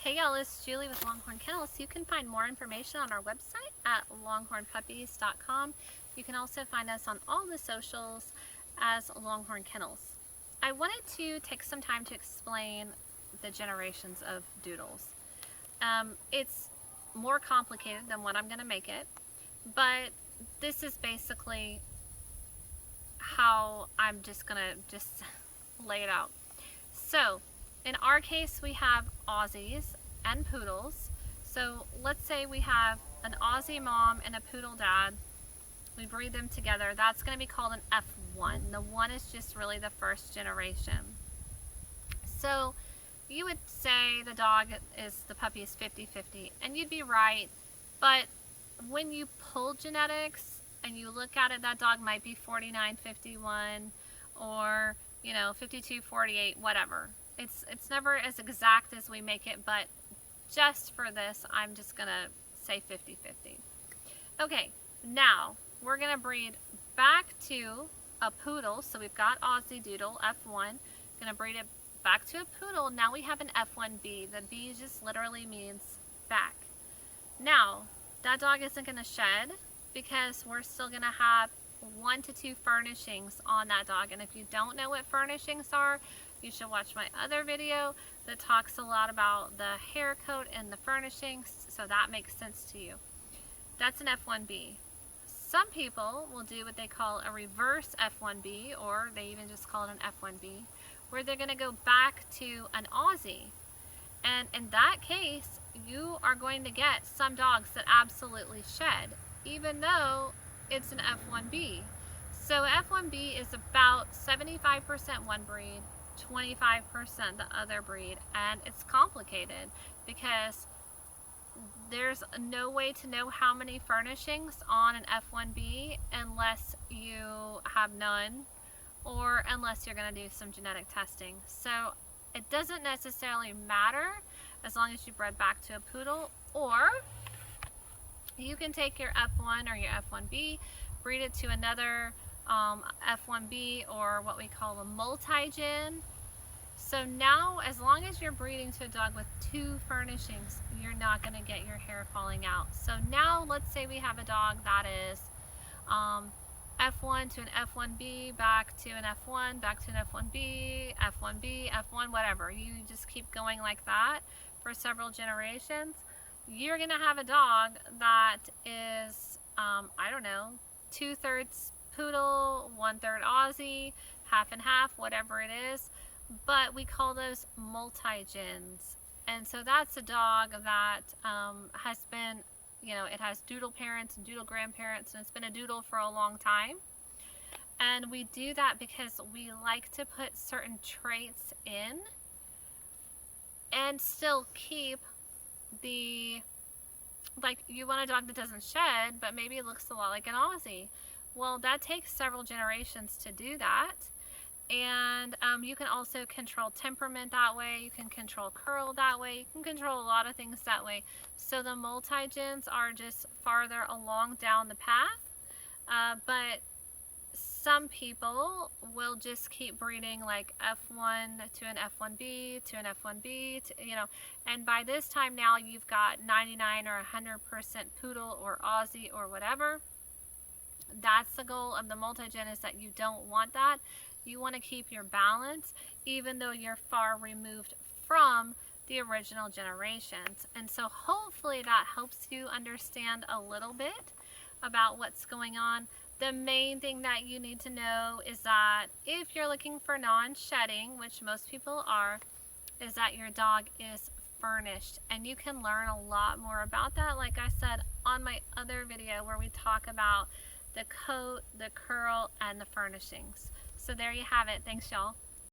Hey y'all, it's Julie with Longhorn Kennels. You can find more information on our website at longhornpuppies.com. You can also find us on all the socials as Longhorn Kennels. I wanted to take some time to explain the generations of Doodles. It's more complicated than what I'm going to make it, but this is basically how I'm just going to lay it out. So, in our case, we have Aussies and Poodles. So let's say we have an Aussie mom and a Poodle dad. We breed them together. That's going to be called an F1. The 1 is just really the first generation. So you would say the puppy is 50-50, and you'd be right. But when you pull genetics and you look at it, that dog might be 49-51 or 52-48, whatever. It's never as exact as we make it, but just for this, I'm just going to say 50-50. Okay, now we're going to breed back to a Poodle. So we've got Aussie Doodle, F1. Going to breed it back to a Poodle. Now we have an F1B. The B just literally means back. Now, that dog isn't going to shed because we're still going to have 1 to 2 furnishings on that dog. And if you don't know what furnishings are, you should watch my other video that talks a lot about the hair coat and the furnishings, so that makes sense to you. That's an F1B. Some people will do what they call a reverse F1B, or they even just call it an F1B, where they're going to go back to an Aussie. And in that case, you are going to get some dogs that absolutely shed, even though it's an F1B. So F1B is about 75% one breed, 25% the other breed, and it's complicated because there's no way to know how many furnishings on an F1B unless you have none or unless you're going to do some genetic testing. So it doesn't necessarily matter as long as you bred back to a Poodle, or you can take your F1 or your F1B, breed it to another F1B, or what we call a multi-gen. So now, as long as you're breeding to a dog with 2 furnishings, you're not going to get your hair falling out. So now, let's say we have a dog that is F1 to an F1B, back to an F1, back to an F1B, F1B, F1, whatever. You just keep going like that for several generations. You're going to have a dog that is, I don't know, 2/3 Poodle, 1/3 Aussie, half and half, whatever it is. But we call those multi-gens. And so that's a dog that has been, it has Doodle parents and Doodle grandparents, and it's been a Doodle for a long time. And we do that because we like to put certain traits in and still keep like you want a dog that doesn't shed, but maybe it looks a lot like an Aussie. Well, that takes several generations to do that. And you can also control temperament that way. You can control curl that way. You can control a lot of things that way. So the multi-gens are just farther along down the path. But some people will just keep breeding like F1 to an F1B to an F1B, and by this time now you've got 99 or 100% Poodle or Aussie or whatever. That's the goal of the multi-gen, is that you don't want that. You want to keep your balance even though you're far removed from the original generations. And so hopefully that helps you understand a little bit about what's going on. The main thing that you need to know is that if you're looking for non-shedding, which most people are, is that your dog is furnished. And you can learn a lot more about that, like I said, on my other video where we talk about the coat, the curl, and the furnishings. So there you have it. Thanks, y'all.